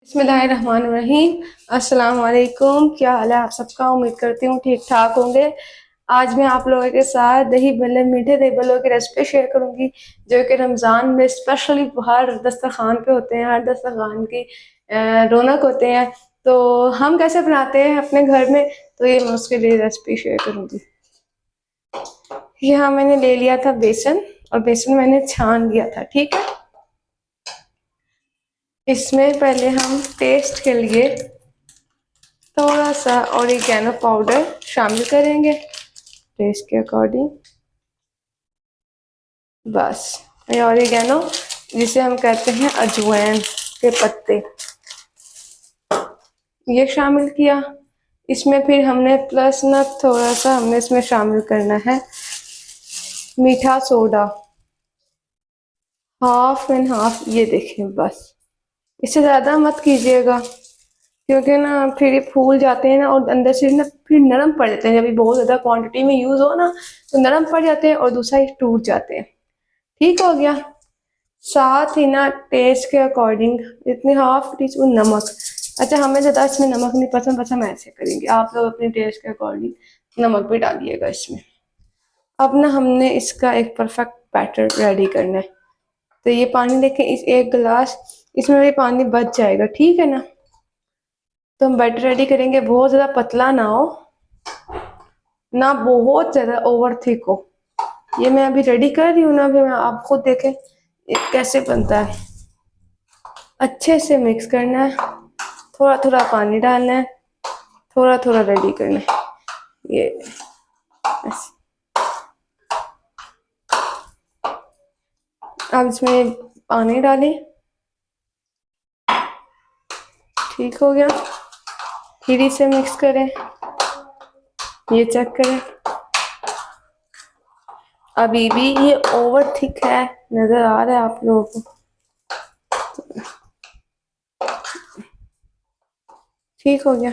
बिस्मिल्लाहिर्रहमानिर्रहीम। अस्सलाम वालेकुम। क्या हाल है आप सबका? उम्मीद करती हूँ ठीक ठाक होंगे। आज मैं आप लोगों के साथ दही भल्ले, मीठे दही भल्लों की रेसिपी शेयर करूँगी जो कि रमज़ान में स्पेशली हर दस्तरखान पे होते हैं, हर दस्तरखान की रौनक होते हैं। तो हम कैसे बनाते हैं अपने घर में, तो ये मैं उसके लिए रेसिपी शेयर करूँगी। यहाँ मैंने ले लिया था बेसन, और बेसन मैंने छान लिया था। ठीक है, इसमें पहले हम टेस्ट के लिए थोड़ा सा ऑरिगेनो पाउडर शामिल करेंगे टेस्ट के अकॉर्डिंग। बस ये ऑरिगेनो, जिसे हम कहते हैं अजवाइन के पत्ते, ये शामिल किया। इसमें फिर हमने प्लस ना थोड़ा सा हमने इसमें शामिल करना है मीठा सोडा, हाफ एंड हाफ। ये देखें, बस इससे ज़्यादा मत कीजिएगा, क्योंकि ना फिर ये फूल जाते हैं ना, और अंदर से ना फिर नरम पड़ जाते हैं। जब ये बहुत ज़्यादा क्वांटिटी में यूज़ हो ना, तो नरम पड़ जाते हैं और दूसरा ये टूट जाते हैं। ठीक हो गया। साथ ही ना टेस्ट के अकॉर्डिंग इतनी हाफ टी स्पून नमक। अच्छा, हमें ज़्यादा इसमें नमक नहीं पसंद, बस हम ऐसे करेंगे। आप लोग अपने टेस्ट के अकॉर्डिंग नमक भी डालिएगा इसमें। अब ना हमने इसका एक परफेक्ट बैटर रेडी करना है। तो ये पानी देखें, इस एक गिलास इसमें भी पानी बच जाएगा। ठीक है ना, तो हम बैटर रेडी करेंगे। बहुत ज़्यादा पतला ना हो, ना बहुत ज़्यादा ओवर थिक हो। ये मैं अभी रेडी कर रही हूँ ना, अभी मैं आप खुद देखें ये कैसे बनता है। अच्छे से मिक्स करना है, थोड़ा थोड़ा पानी डालना है, थोड़ा थोड़ा रेडी करना है। ये अब इसमें पानी डालें। ठीक हो गया। फिर इसे मिक्स करें, ये चेक करें। अभी भी ये ओवर थिक है, नजर आ रहा है आप लोगों को? ठीक हो गया।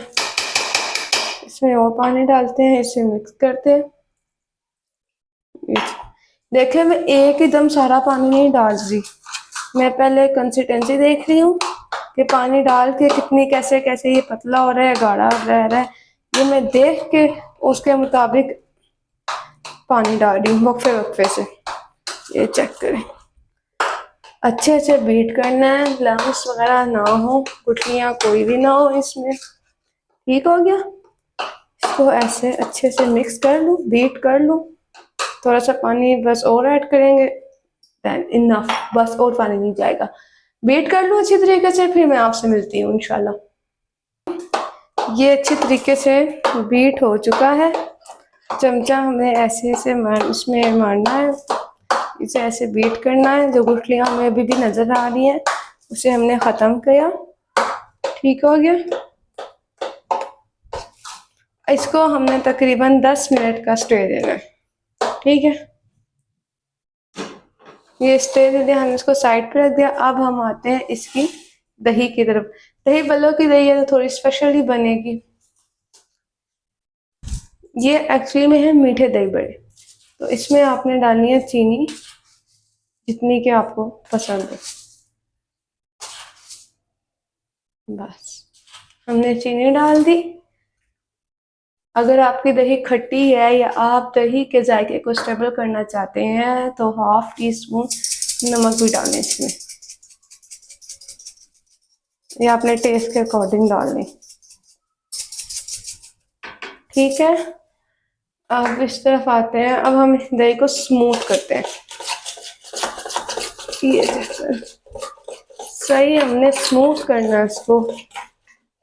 इसमें और पानी डालते हैं, इसे मिक्स करते हैं। देखिए, मैं एक एकदम सारा पानी नहीं डाल रही, मैं पहले कंसिस्टेंसी देख रही हूँ कि पानी डाल के कितनी कैसे कैसे ये पतला हो रहा है, गाढ़ा रह रहा है। ये मैं देख के उसके मुताबिक पानी डाल रही हूँ वक्फे वक्फे से। ये चेक करें, अच्छे से बीट करना है, लम्स वगैरह ना हो, गुठलियाँ कोई भी ना हो इसमें। ठीक हो गया। इसको ऐसे अच्छे से मिक्स कर लूँ, बीट कर लूँ। थोड़ा सा पानी बस और ऐड करेंगे, देन इनफ, बस और पानी नहीं जाएगा। बीट कर लूँ अच्छी तरीके से, फिर मैं आपसे मिलती हूँ इंशाल्लाह। ये अच्छी तरीके से बीट हो चुका है। चमचा हमें ऐसे ऐसे इसमें मारना है, इसे ऐसे बीट करना है। जो गुठलियाँ हमें अभी भी नजर आ रही हैं, उसे हमने ख़त्म किया। ठीक हो गया। इसको हमने तकरीबन 10 मिनट का स्टे देना है। ठीक है, ये स्टे दे दिया, हमने इसको साइड पे रख दिया। अब हम आते हैं इसकी दही की तरफ। दही भल्लों की दही है तो थोड़ी स्पेशल ही बनेगी। ये एक्चुअली में है मीठे दही बड़े। तो इसमें आपने डालनी है चीनी, जितनी कि आपको पसंद है। बस हमने चीनी डाल दी। अगर आपकी दही खट्टी है या आप दही के जायके को स्टेबल करना चाहते हैं, तो हाफ टी स्पून नमक भी डालें इसमें। ये आपने टेस्ट के अकॉर्डिंग डालनी। ठीक है, अब इस तरफ आते हैं। अब हम दही को स्मूथ करते हैं। ये सही हमने स्मूथ करना है इसको।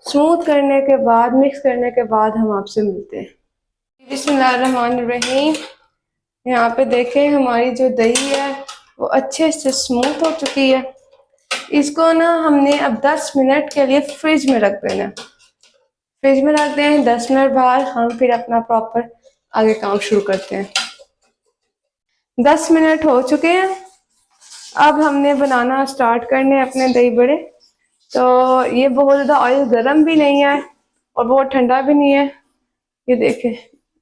स्मूथ करने के बाद, मिक्स करने के बाद हम आपसे मिलते हैं। बिस्मिल्लाहिर्रहमानिर्रहीम। यहाँ पे देखें, हमारी जो दही है वो अच्छे से स्मूथ हो चुकी है। इसको ना हमने अब 10 मिनट के लिए फ्रिज में रख देना। फ्रिज में रख दें, 10 मिनट बाद हम फिर अपना प्रॉपर आगे काम शुरू करते हैं। 10 मिनट हो चुके हैं। अब हमने बनाना स्टार्ट करने अपने दही बड़े। तो ये बहुत ज़्यादा ऑयल गर्म भी नहीं है और बहुत ठंडा भी नहीं है। ये देखें,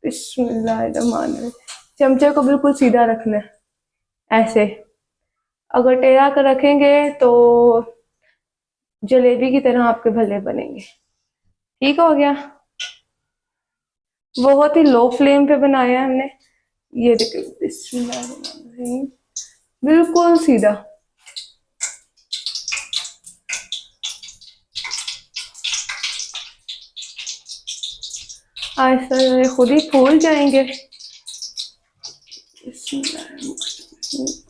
बिस्मिल्लाहिर्रहमानिर्रहीम। चमचे को बिल्कुल सीधा रखना है ऐसे। अगर टेढ़ा कर रखेंगे तो जलेबी की तरह आपके भल्ले बनेंगे। ठीक हो गया। बहुत ही लो फ्लेम पे बनाया है हमने। ये देखिए, बिस्मिल्लाहिर्रहमानिर्रहीम, बिल्कुल सीधा। आहिस्ता ये खुद ही फूल जाएंगे। बिस्मिल्लाहिर्रहमानिर्रहीम।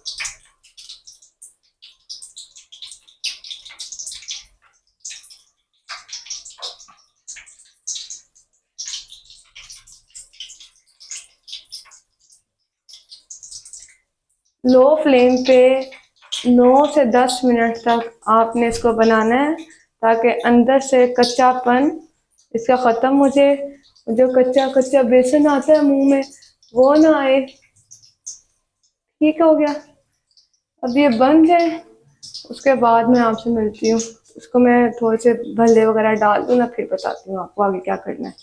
लो फ्लेम पे 9 से 10 मिनट तक आपने इसको बनाना है, ताकि अंदर से कच्चापन इसका ख़त्म हो जाए। जो कच्चा कच्चा बेसन आता है मुंह में, वो ना आए। ठीक हो गया। अब ये बन जाए, उसके बाद मैं आपसे मिलती हूँ। इसको मैं थोड़े से भल्ले वगैरह डाल दूँ ना, फिर बताती हूँ आपको आगे क्या करना है।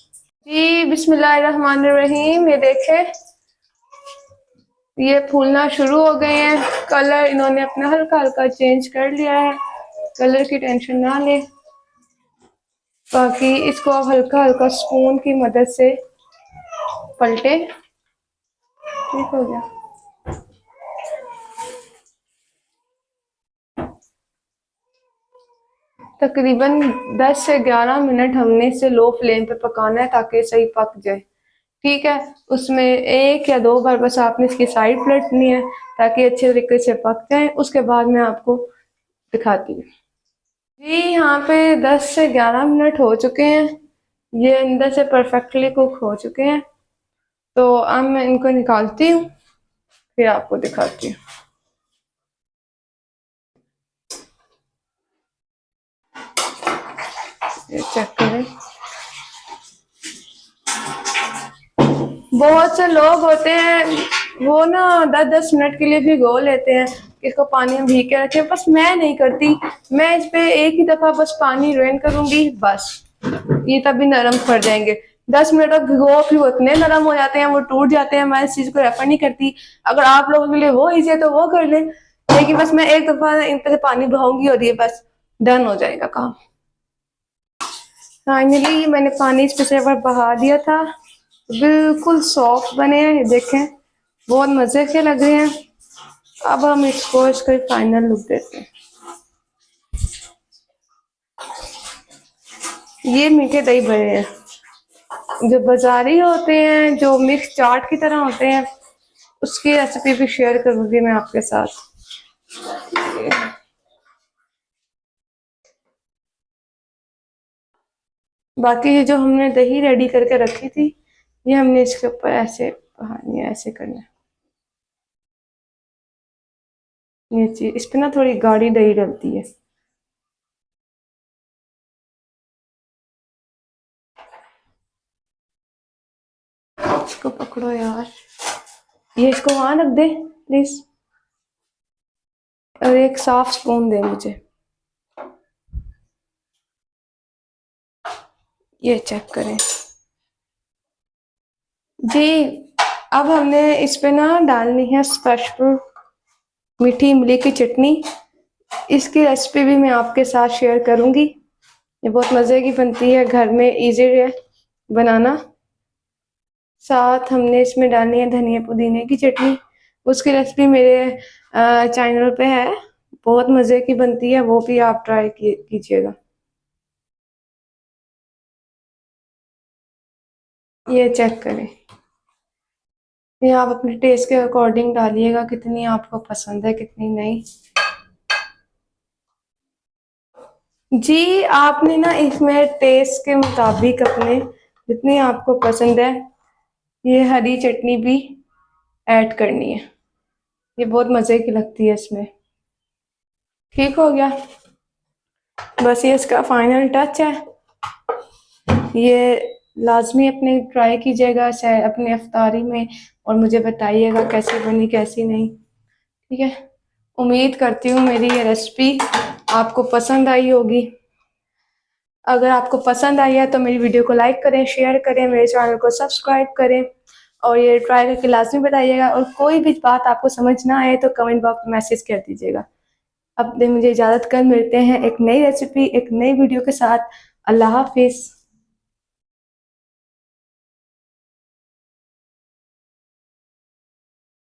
जी बिस्मिल्लाहिर्रहमानिर्रहीम, ये देखें, ये फूलना शुरू हो गए हैं। कलर इन्होंने अपना हल्का हल्का चेंज कर लिया है। कलर की टेंशन ना ले, बाकी इसको आप हल्का हल्का स्पून की मदद से पलटे। ठीक हो गया। तकरीबन 10 से 11 मिनट हमने इसे लो फ्लेम पे पकाना है, ताकि सही पक जाए। ठीक है। उसमें 1 या 2 बार बस आपने इसकी साइड पलटनी है, ताकि अच्छे तरीके से पक जाए। उसके बाद मैं आपको दिखाती हूँ। जी यहाँ पे 10 से 11 मिनट हो चुके हैं। ये अंदर से परफेक्टली कुक हो चुके हैं। तो अब मैं इनको निकालती हूँ, फिर आपको दिखाती हूँ। ये चेक करें। बहुत से लोग होते हैं, वो ना 10-10 मिनट के लिए भिगो लेते हैं, इसको पानी में भीग के रखे। बस मैं नहीं करती। मैं इस पे एक ही दफा बस पानी रेन करूंगी, बस ये तभी नरम पड़ जाएंगे। 10 मिनट तक भिगो, फिर वो इतने नरम हो जाते हैं, वो टूट जाते हैं। मैं इस चीज को रेफर नहीं करती। अगर आप लोगों के लिए वो इजी है तो वो कर लें, लेकिन बस मैं एक दफा इन पे पानी बहाऊंगी और ये बस डन हो जाएगा काम। फाइनली मैंने पानी इस पे से एक बार बहा दिया था। बिल्कुल सॉफ्ट बने हैं, देखें, बहुत मजे के लग रहे हैं। अब हम इसको इसका फाइनल लुक देते हैं। ये मीठे दही बड़े हैं, जो बाजारी होते हैं, जो मिक्स चाट की तरह होते हैं, उसकी रेसिपी भी शेयर करूंगी मैं आपके साथ। बाकी ये जो हमने दही रेडी करके रखी थी, ये हमने इसके ऊपर ऐसे बहानी है, ऐसे करना है। ये चीज इस पे ना थोड़ी गाढ़ी दही डलती है। इसको पकड़ो यार, ये इसको वहां रख दे प्लीज, और एक साफ स्पून दे मुझे। ये चेक करें जी। अब हमने इस पे ना डालनी है स्पेशल मीठी इमली की चटनी। इसकी रेसिपी भी मैं आपके साथ शेयर करूंगी। ये बहुत मज़े की बनती है, घर में इजी है बनाना। साथ हमने इसमें डालनी है धनिया पुदीने की चटनी। उसकी रेसिपी मेरे चैनल पे है, बहुत मज़े की बनती है, वो भी आप ट्राई कीजिएगा। ये चेक करें। ये आप अपने टेस्ट के अकॉर्डिंग डालिएगा, कितनी आपको पसंद है कितनी नहीं। जी आपने ना इसमें टेस्ट के मुताबिक अपने जितनी आपको पसंद है, ये हरी चटनी भी ऐड करनी है। ये बहुत मज़े की लगती है इसमें। ठीक हो गया। बस ये इसका फाइनल टच है। ये लाजमी अपने ट्राई कीजिएगा चाहे अपने अफ्तारी में, और मुझे बताइएगा कैसी बनी कैसी नहीं। ठीक है। उम्मीद करती हूँ मेरी ये रेसिपी आपको पसंद आई होगी। अगर आपको पसंद आई है तो मेरी वीडियो को लाइक करें, शेयर करें, मेरे चैनल को सब्सक्राइब करें, और ये ट्राई करके लाजमी बताइएगा। और कोई भी बात आपको समझ ना आए तो कमेंट बॉक्स में मैसेज कर दीजिएगा। अब दे मुझे इजाज़त कर, मिलते हैं एक नई रेसिपी एक नई वीडियो के साथ। अल्लाह हाफिज़।